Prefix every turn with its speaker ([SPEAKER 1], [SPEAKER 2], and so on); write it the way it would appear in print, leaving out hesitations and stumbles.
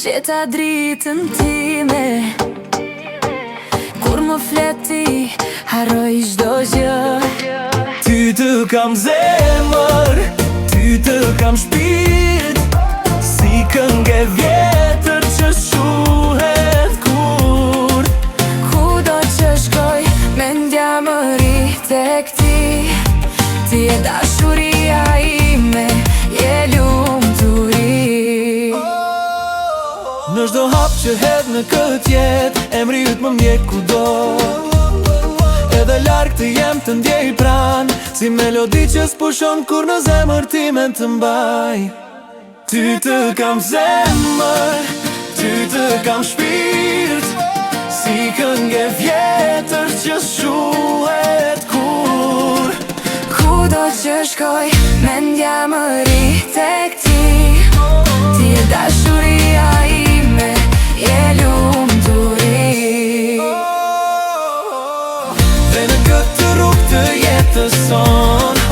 [SPEAKER 1] gjeta dritën time. Kur më fleti, harroj çdo gjë.
[SPEAKER 2] Ty të kam zemër, ty të kam shpirt, si këngë e vjetër që shuhet kur.
[SPEAKER 1] Kudo që shkoj, mendja më rri tek ti. Ti e dashuria ime, je lumturi.
[SPEAKER 2] Në çdo hap që hedh në këtë jetë, emri yt më mjek kudo. Edhe larg të jem të ndjej pran, si melodi që s'pushon kur në zemër time të mbaj. Ty të kam zemër, ty të kam shpirt, si këngë e vjetër që shuhet kur.
[SPEAKER 1] Kudo që shkoj, mendja më rri tek ti. Ti e dashuria ime, je lumturi.
[SPEAKER 2] Dhe në këtë rrugë të jetës son,